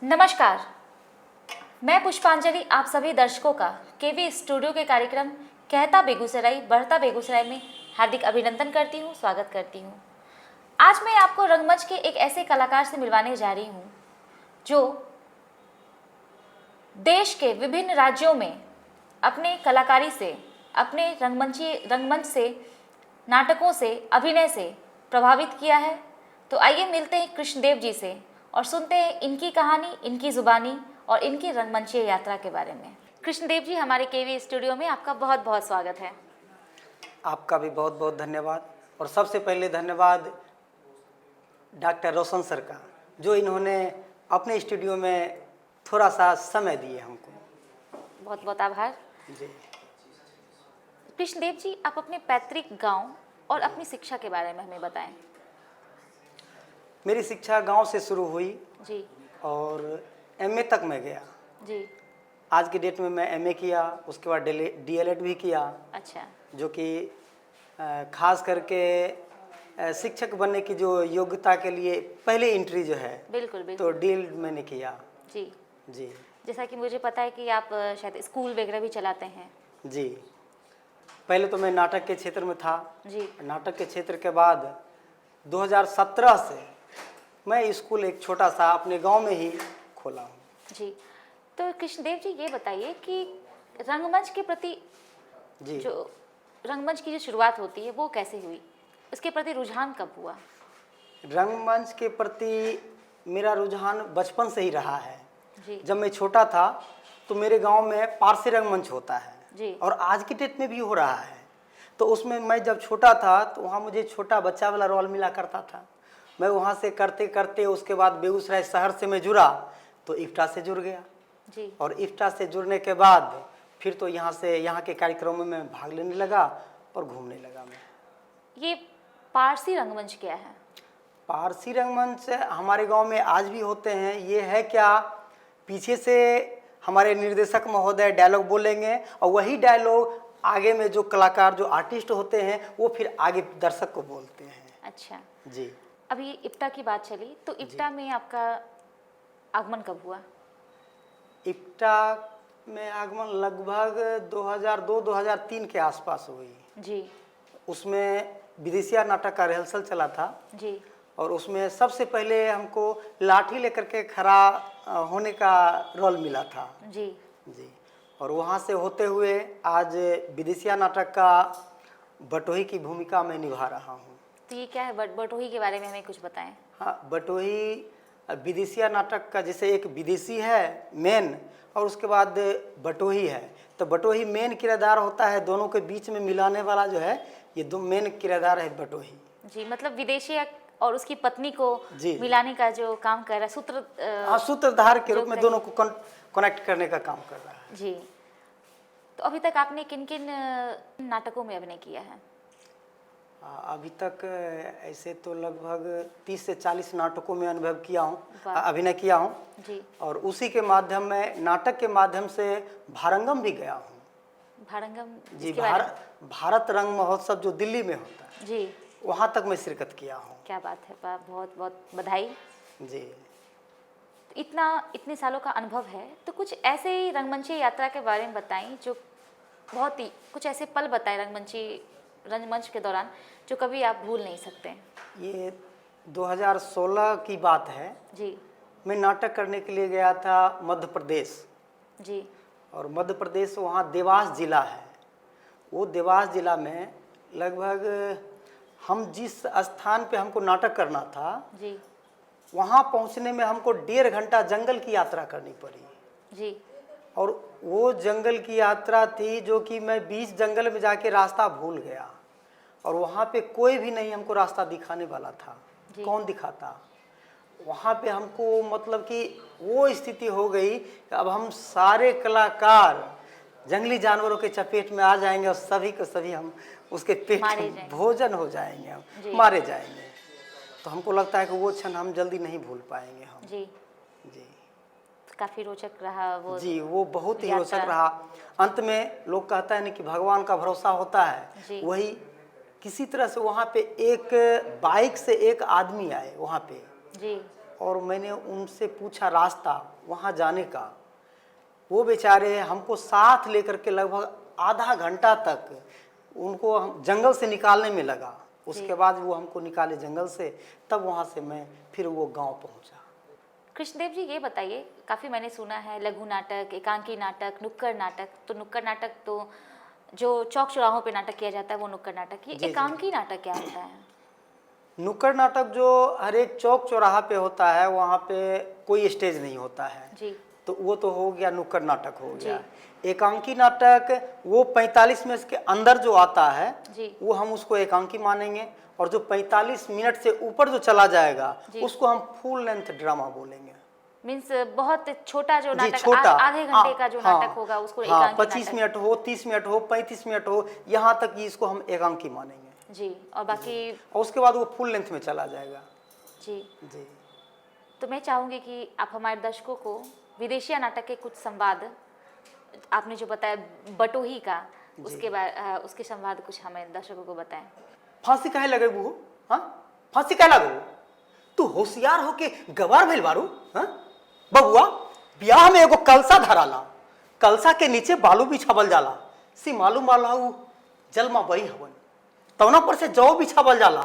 नमस्कार, मैं पुष्पांजलि आप सभी दर्शकों का केवी स्टूडियो के कार्यक्रम कहता बेगूसराय बढ़ता बेगूसराय में हार्दिक अभिनंदन करती हूँ, स्वागत करती हूँ। आज मैं आपको रंगमंच के एक ऐसे कलाकार से मिलवाने जा रही हूँ जो देश के विभिन्न राज्यों में अपने कलाकारी से, अपने रंगमंच से, नाटकों से, अभिनय से प्रभावित किया है। तो आइए मिलते हैं कृष्णदेव जी से और सुनते हैं इनकी कहानी, इनकी जुबानी और इनकी रंगमंचीय यात्रा के बारे में। कृष्णदेव जी, हमारे केवी स्टूडियो में आपका बहुत बहुत स्वागत है। आपका भी बहुत बहुत धन्यवाद। और सबसे पहले धन्यवाद डॉक्टर रोशन सर का, जो इन्होंने अपने स्टूडियो में थोड़ा सा समय दिए हमको। बहुत बहुत आभार जी। कृष्णदेव जी, आप अपने पैतृक गांव और अपनी शिक्षा के बारे में हमें बताएं। मेरी शिक्षा गांव से शुरू हुई जी और एमए तक मैं गया। जी। आज की डेट में मैं एमए किया, उसके बाद डीएलएड भी किया। अच्छा। जो कि खास करके शिक्षक बनने की जो योग्यता के लिए पहले एंट्री जो है, बिल्कुल तो बिल्कुल। डीएलएड मैंने किया। जी जी जैसा कि मुझे पता है कि आप शायद स्कूल वगैरह भी चलाते हैं। जी। पहले तो मैं नाटक के क्षेत्र में था। जी नाटक के क्षेत्र के बाद 2017 से मैं स्कूल एक छोटा सा अपने गांव में ही खोला हूँ। जी। तो कृष्णदेव जी, ये बताइए कि रंगमंच के प्रति जी। जो रंगमंच की जो शुरुआत होती है वो कैसे हुई, उसके प्रति रुझान कब हुआ? रंगमंच के प्रति मेरा रुझान बचपन से ही रहा है। जी जब मैं छोटा था तो मेरे गांव में पारसी रंगमंच होता है जी। और आज की डेट में भी हो रहा है। तो उसमें मैं जब छोटा था तो वहाँ मुझे छोटा बच्चा वाला रोल मिला करता था। मैं वहाँ से करते करते उसके बाद बेगूसराय शहर से मैं जुड़ा तो इफ्टा से जुड़ गया। जी। और इफ्टा से जुड़ने के बाद फिर तो यहाँ के कार्यक्रमों में भाग लेने लगा और घूमने लगा मैं। ये पारसी रंगमंच क्या है? पारसी रंगमंच हमारे गांव में आज भी होते हैं। ये है क्या, पीछे से हमारे निर्देशक महोदय डायलॉग बोलेंगे और वही डायलॉग आगे में जो कलाकार, जो आर्टिस्ट होते हैं, वो फिर आगे दर्शक को बोलते हैं। अच्छा। जी। अभी इफ्टा की बात चली तो इफ्टा में आपका आगमन कब हुआ? इफ्टा में आगमन लगभग 2002-2003 के आसपास हुई। जी उसमें विदेशिया नाटक का रिहर्सल चला था जी। और उसमें सबसे पहले हमको लाठी लेकर के खड़ा होने का रोल मिला था। जी जी। और वहाँ से होते हुए आज विदेशिया नाटक का बटोही की भूमिका मैं निभा रहा हूँ। तो ये क्या है, बटोही के बारे में हमें कुछ बताएं। हाँ, बटोही विदेशिया नाटक का जैसे एक विदेशी है मेन और उसके बाद बटोही है। तो बटोही मेन किरदार होता है, दोनों के बीच में मिलाने वाला जो है, ये दो मेन किरदार है बटोही। जी, मतलब विदेशी और उसकी पत्नी को जी। मिलाने का जो काम कर रहा है, सूत्रधार के रूप में दोनों को कनेक्ट करने का काम कर रहा है। जी। तो अभी तक आपने किन किन नाटकों में अभिनय किया है? अभी तक ऐसे तो लगभग 30 से 40 नाटकों में अनुभव किया हूँ, अभिनय किया हूँ। जी। और उसी के माध्यम में, नाटक के माध्यम से भारंगम भी गया हूँ। भारंगम? जी। भारत रंग महोत्सव जो दिल्ली में होता है, जी, वहाँ तक मैं शिरकत किया हूँ। क्या बात है, बहुत बहुत बधाई। जी। तो इतने सालों का अनुभव है, तो कुछ ऐसे ही रंगमंची यात्रा के बारे में बताएं, जो बहुत ही कुछ ऐसे पल बताएं रंगमंच के दौरान जो कभी आप भूल नहीं सकते। ये 2016 की बात है। जी। मैं नाटक करने के लिए गया था मध्य प्रदेश। जी। और मध्य प्रदेश, वहाँ देवास जिला है। वो देवास जिला में लगभग हम जिस स्थान पे हमको नाटक करना था, जी। वहाँ पहुँचने में हमको 1.5 घंटा जंगल की यात्रा करनी पड़ी। जी। और वो जंगल की यात्रा थी जो कि मैं बीच जंगल में जाके रास्ता भूल गया और वहाँ पे कोई भी नहीं हमको रास्ता दिखाने वाला था। कौन दिखाता? वहाँ पे हमको मतलब कि वो स्थिति हो गई कि अब हम सारे कलाकार जंगली जानवरों के चपेट में आ जाएंगे और सभी को सभी हम उसके पेट में भोजन हो जाएंगे, हम मारे जाएंगे। तो हमको लगता है कि वो क्षण हम जल्दी नहीं भूल पाएंगे हम। जी। जी। काफ़ी रोचक रहा वो। जी, वो बहुत ही रोचक रहा। अंत में लोग कहता है ना कि भगवान का भरोसा होता है, वही किसी तरह से वहाँ पे एक बाइक से एक आदमी आए वहाँ पे। जी। और मैंने उनसे पूछा रास्ता वहाँ जाने का। वो बेचारे हमको साथ लेकर के लगभग आधा घंटा तक उनको जंगल से निकालने में लगा। उसके बाद वो हमको निकाले जंगल से, तब वहाँ से मैं फिर वो गांव पहुँचा। कृष्णदेव जी, ये बताइए, काफ़ी मैंने सुना है लघु नाटक, एकांकी नाटक, नुक्कड़ नाटक। तो नुक्कड़ नाटक तो जो चौक चौराहों पे नाटक किया जाता है वो नुक्कड़ नाटक। ये एकांकी नाटक क्या होता है? नुक्कड़ नाटक जो हर एक चौक चौराहा पे होता है, वहाँ पे कोई स्टेज नहीं होता है जी। तो वो तो हो गया नुक्कड़ नाटक हो गया। एकांकी नाटक वो 45 मिनट के अंदर जो आता है जी। वो हम उसको एकांकी मानेंगे, और जो 45 मिनट से ऊपर जो चला जाएगा उसको हम फुल लेंथ ड्रामा बोलेंगे। मीन्स बहुत छोटा जो नाटक, छोटा आधे घंटे का जो नाटक होगा उसको एकांकी 25 मिनट हो, 30 मिनट हो, 35 मिनट हो, यहाँ तक कि इसको हम एकांकी मानेंगे जी। और बाकी और उसके बाद वो फुल लेंथ में चला जाएगा। जी जी। तो मैं चाहूँगी कि आप हमारे दर्शकों को विदेशिया नाटक के कुछ संवाद, आपने जो बताया बटोही का, उसके संवाद कुछ हमें दर्शकों को बताएं। फांसी काहे लगे बहू? हाँ, फांसी काहे लगो? तू होशियार हो के गवार भइल बारू? हाँ बबुआ, ब्याह में एगो कलसा धराला, कलसा के नीचे बालू बिछावल जाला, सी मालूम वाला ऊ जलमा बई हवन। तवना पर से जौ बिछावल जाला,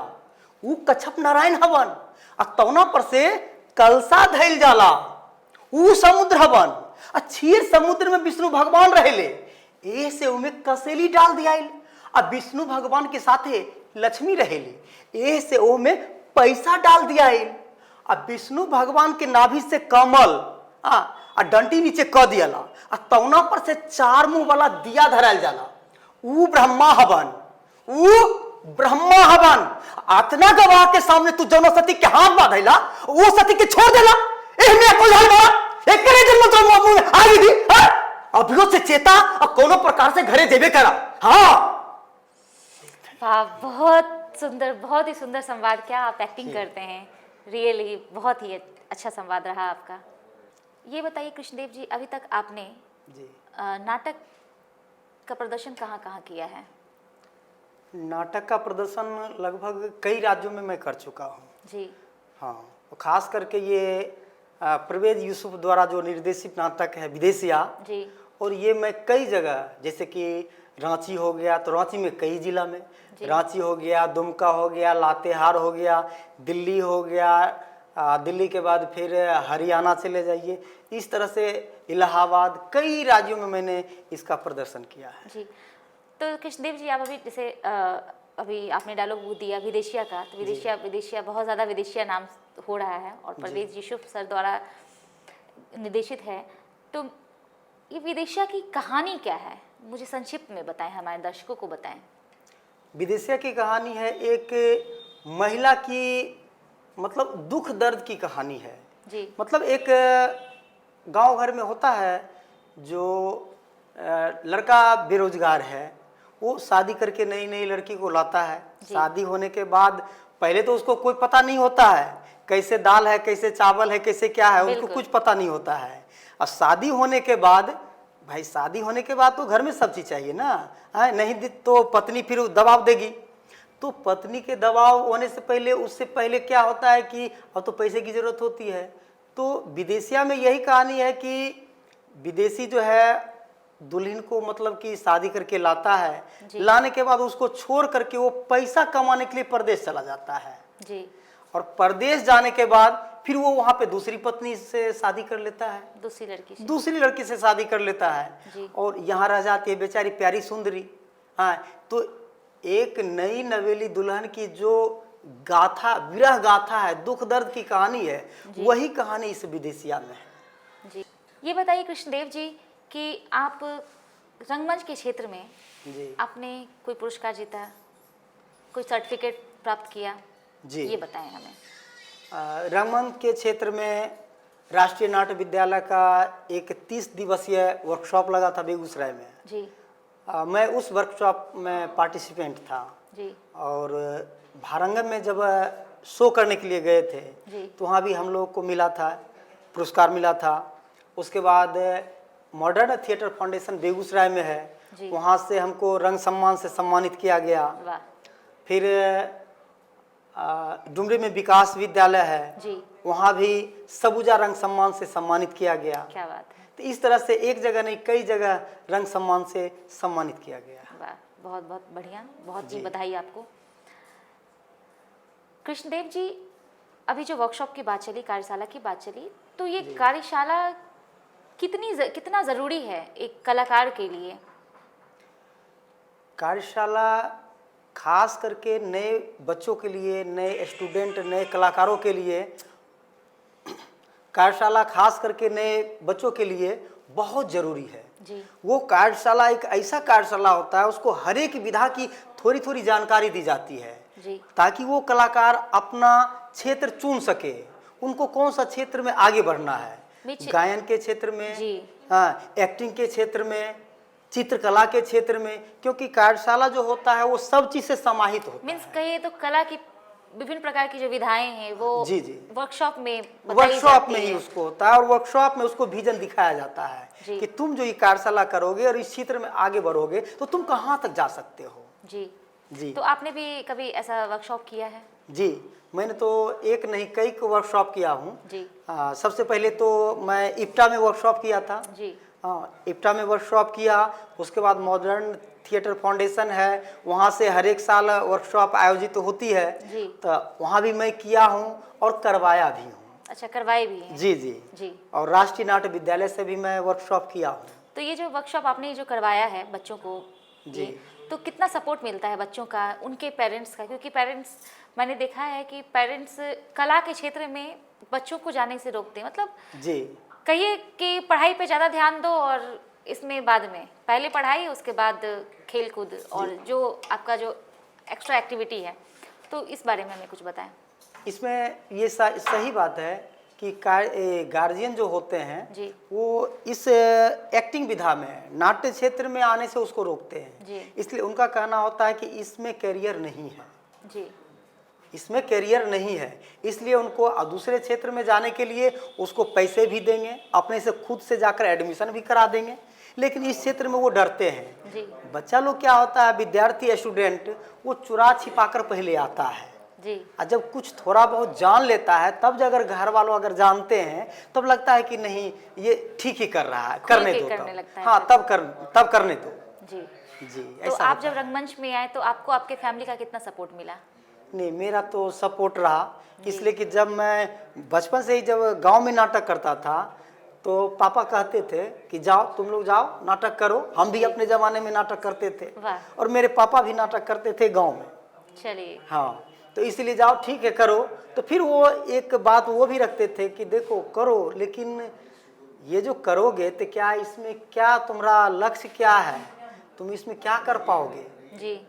ऊ कच्छप नारायण हवन। आ तवना पर से कलसा धइल जाला, ऊ समुद्र हवन। आ क्षीर समुद्र में विष्णु भगवान रहेले, ए से उमे कसेली डाल दियाइल। आ विष्णु भगवान के साथे लक्ष्मी रहेले, ए से ओमे पैसा डाल दियाइल। आ विष्णु भगवान के नाभि से कमल आ डंटी नीचे क दियाला। आ तवना पर से 4 मुंह वाला दिया धराल जाला, ऊ ब्रह्मा हवन, ऊ ब्रह्मा हवन। आतना गवाह के सामने तू जौन सती के हाथ बांधैला, वो सती के छोड़ देला। एहमे कोई हल बा, एक करे जन्म तो मुंह में आई दी। अभियो से चेता और कोनो प्रकार से घरे जेबे करा। हाँ वाह, बहुत सुंदर, बहुत ही सुंदर संवाद। क्या आप एक्टिंग करते हैं, रियली बहुत ही अच्छा संवाद रहा आपका। ये बताइए कृष्णदेव जी, अभी तक आपने जी नाटक का प्रदर्शन कहाँ कहाँ किया है? नाटक का प्रदर्शन लगभग कई राज्यों में मैं कर चुका हूँ जी। हाँ, खास करके ये परवेज यूसुफ द्वारा जो निर्देशित नाटक है विदेशिया जी। और ये मैं कई जगह, जैसे कि रांची हो गया तो रांची में कई जिला में, रांची हो गया, दुमका हो गया, लातेहार हो गया, दिल्ली हो गया, दिल्ली के बाद फिर हरियाणा चले जाइए, इस तरह से इलाहाबाद, कई राज्यों में मैंने इसका प्रदर्शन किया है। जी। तो कृष्णदेव जी, आप अभी जैसे अभी आपने डायलॉग दिया विदेशिया का, तो विदेशिया बहुत ज़्यादा विदेशिया नाम हो रहा है और परवेज यूसुफ सर द्वारा निर्देशित है। तो ये विदेशिया की कहानी क्या है, मुझे संक्षिप्त में बताएं, हमारे दर्शकों को बताएं। विदेशिया की कहानी है एक महिला की, मतलब दुख दर्द की कहानी है जी। मतलब एक गांव घर में होता है जो लड़का बेरोजगार है, वो शादी करके नई नई लड़की को लाता है। शादी होने के बाद पहले तो उसको कोई पता नहीं होता है, कैसे दाल है, कैसे चावल है, कैसे क्या है, उसको कुछ पता नहीं होता है। और शादी होने के बाद, भाई शादी होने के बाद तो घर में सब चीज़ चाहिए ना, है नहीं तो पत्नी फिर दबाव देगी। तो पत्नी के दबाव होने से पहले, उससे पहले क्या होता है कि अब तो पैसे की ज़रूरत होती है। तो विदेशिया में यही कहानी है कि विदेशी जो है दुल्हन को मतलब कि शादी करके लाता है, लाने के बाद उसको छोड़ करके वो पैसा कमाने के लिए परदेश चला जाता है जी। और परदेश जाने के बाद फिर वो वहाँ पे दूसरी पत्नी से शादी कर लेता है, दूसरी लड़की से शादी कर लेता है और यहाँ रह जाती है बेचारी प्यारी सुंदरी। हाँ, तो एक नई नवेली दुल्हन की जो गाथा, विरह गाथा है, दुख दर्द की कहानी है, वही कहानी इस विदेशिया में है। जी। ये बताइए कृष्णदेव जी कि आप रंगमंच के क्षेत्र में आपने कोई पुरस्कार जीता, कोई सर्टिफिकेट प्राप्त किया? जी, ये बताएं हमें। रंगमंच के क्षेत्र में राष्ट्रीय नाट्य विद्यालय का एक 30 दिवसीय वर्कशॉप लगा था बेगूसराय में जी। मैं उस वर्कशॉप में पार्टिसिपेंट था जी। और भारंगम में जब शो करने के लिए गए थे तो वहाँ भी हम लोग को मिला था, पुरस्कार मिला था। उसके बाद मॉडर्न थिएटर फाउंडेशन बेगूसराय में है, वहाँ से हमको रंग सम्मान से सम्मानित किया गया। वाह। फिर डुमरी में विकास विद्यालय है जी, वहाँ भी सबूजा रंग सम्मान से सम्मानित किया गया। क्या बात है, तो इस तरह से एक जगह नहीं कई जगह रंग सम्मान से सम्मानित किया गया। वाह, बहुत बहुत बढ़िया, बहुत ही जी। बधाई आपको। कृष्णदेव जी, अभी जो वर्कशॉप की बात चली, कार्यशाला की बात चली, तो ये कार्यशाला कितना ज़रूरी है एक कलाकार के लिए? कार्यशाला खास करके नए बच्चों के लिए, नए स्टूडेंट, नए कलाकारों के लिए, कार्यशाला खास करके नए बच्चों के लिए बहुत ज़रूरी है। जी, वो कार्यशाला एक ऐसा कार्यशाला होता है, उसको हर एक विधा की थोड़ी थोड़ी जानकारी दी जाती है जी, ताकि वो कलाकार अपना क्षेत्र चुन सके, उनको कौन सा क्षेत्र में आगे बढ़ना है, गायन के क्षेत्र में, जी, हाँ, एक्टिंग के क्षेत्र में, चित्रकला के क्षेत्र में, क्योंकि कार्यशाला जो होता है वो सब चीज़ से समाहित होता मीन्स है। कहिए तो कला की विभिन्न प्रकार की जो विधाएं हैं वो जी जी वर्कशॉप में बताई वर्कशॉप जाती में ही है। उसको होता है और वर्कशॉप में उसको विजन दिखाया जाता है जी। कि तुम जो ये कार्यशाला करोगे और इस क्षेत्र में आगे बढ़ोगे तो तुम कहाँ तक जा सकते हो। जी, जी तो आपने भी कभी ऐसा वर्कशॉप किया है? जी, मैंने तो एक नहीं कई वर्कशॉप किया हूँ। जी, सबसे पहले तो मैं इप्टा में वर्कशॉप किया था। जी, इप्टा में वर्कशॉप किया, उसके बाद मॉडर्न थिएटर फाउंडेशन है, वहाँ से हर एक साल वर्कशॉप आयोजित होती है, जी, तो वहाँ भी मैं किया हूँ और करवाया भी हूँ। अच्छा, करवाए भी हैं? जी जी जी, और राष्ट्रीय नाट्य विद्यालय से भी मैं वर्कशॉप किया हूँ। तो ये जो वर्कशॉप आपने जो करवाया है बच्चों को, जी। ये तो कितना सपोर्ट मिलता है बच्चों का, उनके पेरेंट्स का? क्योंकि पेरेंट्स, मैंने देखा है कि पेरेंट्स कला के क्षेत्र में बच्चों को जाने से रोकते हैं। मतलब जी कहिए कि पढ़ाई पे ज़्यादा ध्यान दो और इसमें बाद में, पहले पढ़ाई उसके बाद खेल कूद और जो आपका जो एक्स्ट्रा एक्टिविटी है, तो इस बारे में हमें कुछ बताएं। इसमें ये सही बात है कि गार्जियन जो होते हैं जी, वो इस एक्टिंग विधा में, नाट्य क्षेत्र में आने से उसको रोकते हैं। जी, इसलिए उनका कहना होता है कि इसमें करियर नहीं है, जी, इसमें करियर नहीं है, इसलिए उनको दूसरे क्षेत्र में जाने के लिए उसको पैसे भी देंगे, अपने से खुद से जाकर एडमिशन भी करा देंगे, लेकिन इस क्षेत्र में वो डरते हैं। जी, बच्चा लोग क्या होता है, विद्यार्थी स्टूडेंट, वो चुरा छिपा कर पहले आता है जी, और जब कुछ थोड़ा बहुत जान लेता है तब अगर घर वालों अगर जानते हैं तब लगता है कि नहीं ये ठीक ही कर रहा है, करने दो, करने लगता है हाँ तब करने दो। जी। जी तो ऐसा आप होता जब है। रंगमंच में आए तो आपको आपके फैमिली का कितना सपोर्ट मिला? नहीं, मेरा तो सपोर्ट रहा, इसलिए कि जब मैं बचपन से ही जब गांव में नाटक करता था तो पापा कहते थे कि जाओ तुम लोग जाओ नाटक करो। हम भी अपने ज़माने में नाटक करते थे वाह, और मेरे पापा भी नाटक करते थे गांव में। चलिए, हाँ, तो इसलिए जाओ ठीक है करो। तो फिर वो एक बात वो भी रखते थे कि देखो करो, लेकिन ये जो करोगे तो क्या इसमें क्या तुम्हारा लक्ष्य क्या है, तुम इसमें क्या कर पाओगे। जी,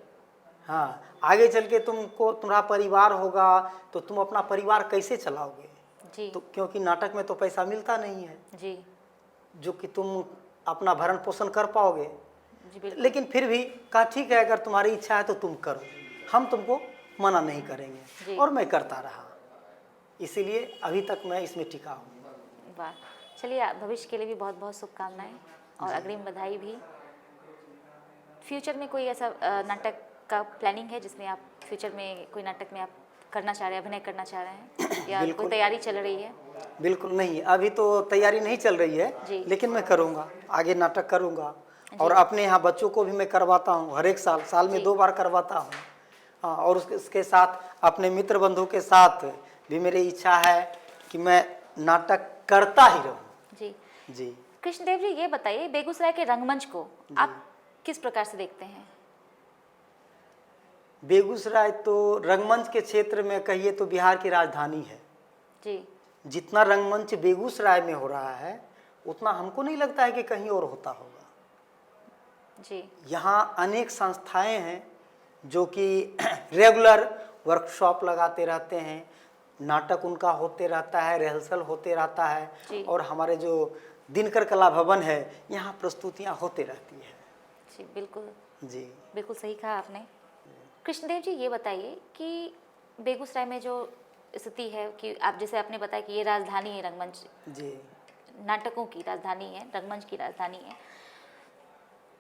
हाँ, आगे चल के तुमको तुम्हारा परिवार होगा तो तुम अपना परिवार कैसे चलाओगे। जी, तो क्योंकि नाटक में तो पैसा मिलता नहीं है जी, जो कि तुम अपना भरण पोषण कर पाओगे। जी, बिल्कुल, लेकिन फिर भी कहा ठीक है अगर तुम्हारी इच्छा है तो तुम करो, हम तुमको मना नहीं करेंगे। जी। और मैं करता रहा, इसीलिए अभी तक मैं इसमें टिका हूँ। वाह, चलिए, भविष्य के लिए भी बहुत बहुत शुभकामनाएं और अग्रिम बधाई भी। फ्यूचर में कोई ऐसा नाटक का प्लानिंग है जिसमें आप फ्यूचर में कोई नाटक में आप करना चाह रहे हैं, अभिनय करना चाह रहे हैं, या कोई बिल्कुल। तैयारी चल रही है? बिल्कुल नहीं, अभी तो तैयारी नहीं चल रही है, जी। लेकिन मैं करूँगा, आगे नाटक करूँगा और अपने यहाँ बच्चों को भी मैं करवाता हूँ, हर एक साल में जी। 2 बार करवाता हूँ। हाँ, और उसके साथ अपने मित्र बंधु के साथ भी मेरी इच्छा है कि मैं नाटक करता ही रहूँ। जी, जी कृष्णदेव जी, ये बताइए बेगूसराय के रंगमंच को आप किस प्रकार से देखते हैं? बेगूसराय तो रंगमंच के क्षेत्र में कहिए तो बिहार की राजधानी है। जी, जितना रंगमंच बेगूसराय में हो रहा है उतना हमको नहीं लगता है कि कहीं और होता होगा। जी, यहाँ अनेक संस्थाएं हैं जो कि रेगुलर वर्कशॉप लगाते रहते हैं, नाटक उनका होते रहता है, रिहर्सल होते रहता जी। है और हमारे जो दिनकर कला भवन है यहाँ प्रस्तुतियाँ होते रहती है। जी, बिल्कुल, जी बिल्कुल सही कहा आपने। कृष्णदेव जी, ये बताइए कि बेगूसराय में जो स्थिति है कि आप जैसे आपने बताया कि ये राजधानी है रंगमंच, जी नाटकों की राजधानी है, रंगमंच की राजधानी है,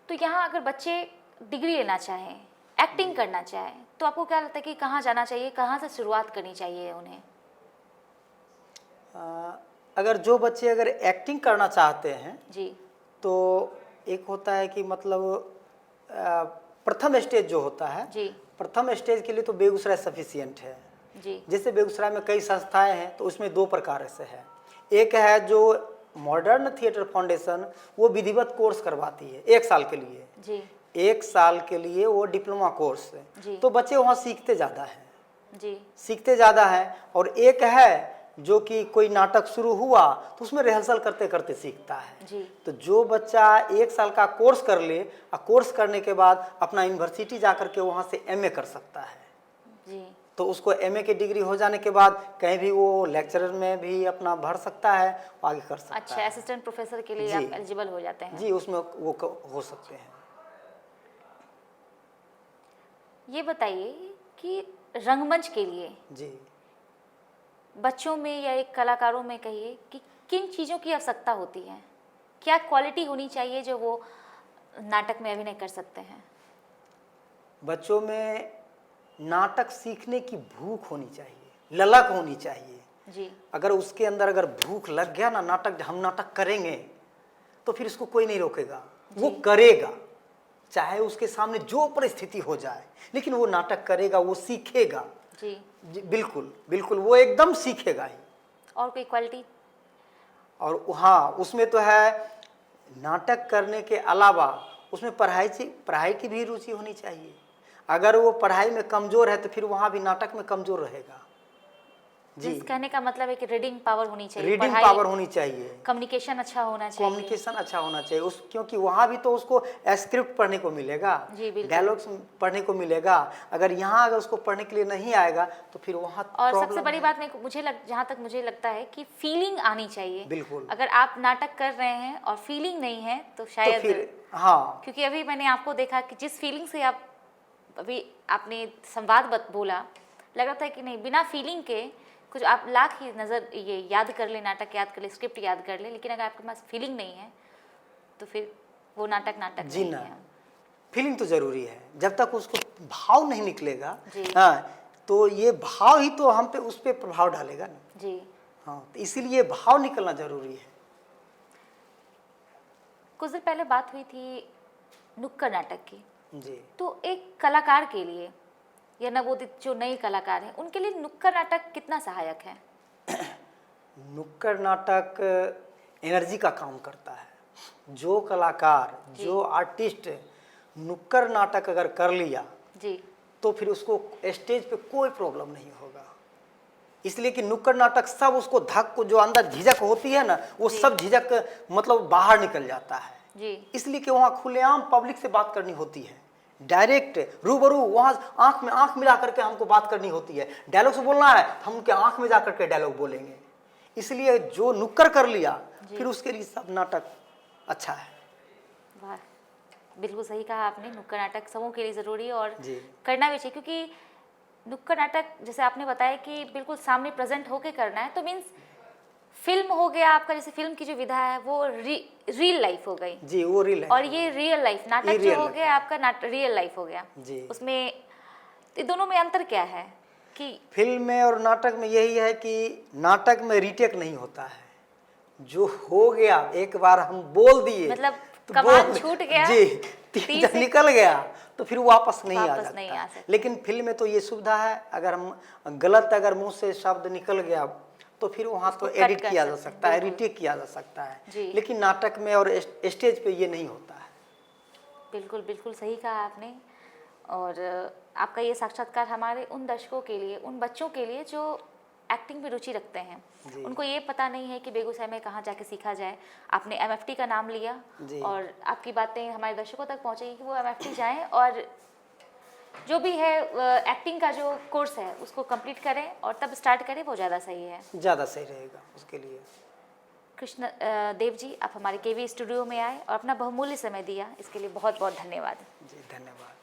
तो यहाँ अगर बच्चे डिग्री लेना चाहें, एक्टिंग करना चाहें, तो आपको क्या लगता है कि कहाँ जाना चाहिए, कहाँ से शुरुआत करनी चाहिए उन्हें? अगर जो बच्चे अगर एक्टिंग करना चाहते हैं जी तो एक होता है कि मतलब प्रथम स्टेज जो होता है, जी प्रथम स्टेज के लिए तो बेगूसराय सफिशियंट है। जी जैसे बेगूसराय में कई संस्थाएं हैं तो उसमें दो प्रकार से है। एक है जो मॉडर्न थिएटर फाउंडेशन, वो विधिवत कोर्स करवाती है 1 साल के लिए। जी 1 साल के लिए वो डिप्लोमा कोर्स है, जी तो बच्चे वहाँ सीखते ज़्यादा हैं, जी सीखते ज़्यादा हैं। और एक है जो कि कोई नाटक शुरू हुआ तो उसमें रिहर्सल करते करते सीखता है। जी तो जो बच्चा 1 साल का कोर्स कर ले और कोर्स करने के बाद अपना यूनिवर्सिटी जा कर के वहाँ से एमए कर सकता है। जी तो उसको एमए की डिग्री हो जाने के बाद कहीं भी वो लेक्चरर में भी अपना भर सकता है, आगे कर सकता अच्छा, है। असिस्टेंट प्रोफेसर के लिए जी। आप एलिजिबल हो जाते हैं। जी, उसमें वो हो सकते हैं। ये बताइए कि रंगमंच के लिए जी, बच्चों में या एक कलाकारों में कहिए कि किन चीज़ों की आवश्यकता होती है, क्या क्वालिटी होनी चाहिए जो वो नाटक में अभिनय कर सकते हैं? बच्चों में नाटक सीखने की भूख होनी चाहिए, ललक होनी चाहिए। जी अगर उसके अंदर अगर भूख लग गया ना, नाटक हम नाटक करेंगे तो फिर उसको कोई नहीं रोकेगा, वो करेगा, चाहे उसके सामने जो परिस्थिति हो जाए, लेकिन वो नाटक करेगा, वो सीखेगा। जी जी, बिल्कुल बिल्कुल, वो एकदम सीखेगा ही। और कोई क्वालिटी? और हाँ, उसमें तो है नाटक करने के अलावा उसमें पढ़ाई की भी रुचि होनी चाहिए। अगर वो पढ़ाई में कमज़ोर है तो फिर वहाँ भी नाटक में कमज़ोर रहेगा। जी, जिस कहने का मतलब है कि रीडिंग पावर होनी चाहिए, रीडिंग पढ़ाई, पावर होनी चाहिए, कम्युनिकेशन अच्छा होना चाहिए। कम्युनिकेशन अच्छा होना चाहिए उस, क्योंकि वहाँ भी तो उसको स्क्रिप्ट पढ़ने को मिलेगा, जी बिल्कुल। डायलॉग्स पढ़ने को मिलेगा। अगर यहाँ अगर उसको पढ़ने के लिए नहीं आएगा तो फिर वहाँ और सबसे प्रॉब्लम बड़ी है। बात जहाँ तक मुझे लगता है कि फीलिंग आनी चाहिए। बिल्कुल। अगर आप नाटक कर रहे हैं और फीलिंग नहीं है तो तो शायद फिर हाँ, क्योंकि अभी मैंने आपको देखा कि जिस फीलिंग से आप अभी आपने संवाद बोला, लग रहा था कि नहीं, बिना फीलिंग के कुछ आप लाख ही नज़र ये याद कर ले, नाटक याद कर ले, स्क्रिप्ट याद कर ले, लेकिन अगर आपके पास फीलिंग नहीं है तो फिर वो नाटक जी नहीं ना, है। फीलिंग तो ज़रूरी है। जब तक उसको भाव नहीं निकलेगा, जी हाँ, तो ये भाव ही तो हम पे उस पर प्रभाव डालेगा ना। जी हाँ, तो इसीलिए भाव निकलना ज़रूरी है। कुछ दिन पहले बात हुई थी नुक्कड़ नाटक की, जी, तो एक कलाकार के लिए या नवोदित जो नए कलाकार हैं उनके लिए नुक्कड़ नाटक कितना सहायक है? नुक्कड़ नाटक एनर्जी का काम करता है। जो कलाकार, जो आर्टिस्ट नुक्कड़ नाटक अगर कर लिया जी तो फिर उसको स्टेज पे कोई प्रॉब्लम नहीं होगा। इसलिए कि नुक्कड़ नाटक सब उसको धक को जो अंदर झिझक होती है ना, वो सब झिझक मतलब बाहर निकल जाता है। जी इसलिए कि वहाँ खुलेआम पब्लिक से बात करनी होती है, डायरेक्ट रूबरू, वहाँ आंख में आंख मिला करके हमको बात करनी होती है। डायलॉग से बोलना है, हम उनके आंख में जा करके डायलॉग बोलेंगे। इसलिए जो नुक्कड़ कर लिया फिर उसके लिए सब नाटक अच्छा है। वाह, बिल्कुल सही कहा आपने, नुक्कड़ नाटक सबों के लिए ज़रूरी है और जी, करना भी चाहिए, क्योंकि नुक्कड़ नाटक जैसे आपने बताया कि बिल्कुल सामने प्रेजेंट होके करना है, तो मीन्स फिल्म हो गया आपका, जैसे फिल्म की जो विधा है वो रियल लाइफ हो गई, जी, वो रियल है। और ये रियल लाइफ नाटक जो real हो life गया आपका रियल लाइफ हो गया। जी, उसमें ये दोनों में अंतर क्या है कि फिल्म में और नाटक में यही है कि नाटक में रीटेक नहीं होता है। जो हो गया एक बार हम बोल दिए, मतलब तो कमान छूट गया, जी, तीर तीर जब से निकल गया तो फिर वापस नहीं आ वापस नहीं आ सकता। सकता। लेकिन फिल्म में तो ये सुविधा है, अगर हम गलत अगर मुंह से शब्द निकल गया तो फिर वहाँ तो उसको कट एडिट कर किया जा सकते हैं, सकता है, बिल्कुल। रीटेक किया जा सकता है। जी। लेकिन नाटक में और स्टेज पे ये नहीं होता है। बिल्कुल बिल्कुल सही कहा आपने। और आपका ये साक्षात्कार हमारे उन दर्शकों के लिए, उन बच्चों के लिए जो एक्टिंग में रुचि रखते हैं, जी। उनको ये पता नहीं है कि बेगूसराय में कहाँ जाके सीखा जाए। आपने एमएफटी का नाम लिया जी। और आपकी बातें हमारे दर्शकों तक पहुँचेगी कि वो एमएफटी जाएं और जो भी है एक्टिंग का जो कोर्स है उसको कंप्लीट करें और तब स्टार्ट करें, वो ज़्यादा सही है, ज़्यादा सही रहेगा उसके लिए। कृष्ण देव जी, आप हमारे केवी स्टूडियो में आए और अपना बहुमूल्य समय दिया, इसके लिए बहुत बहुत धन्यवाद। जी, धन्यवाद।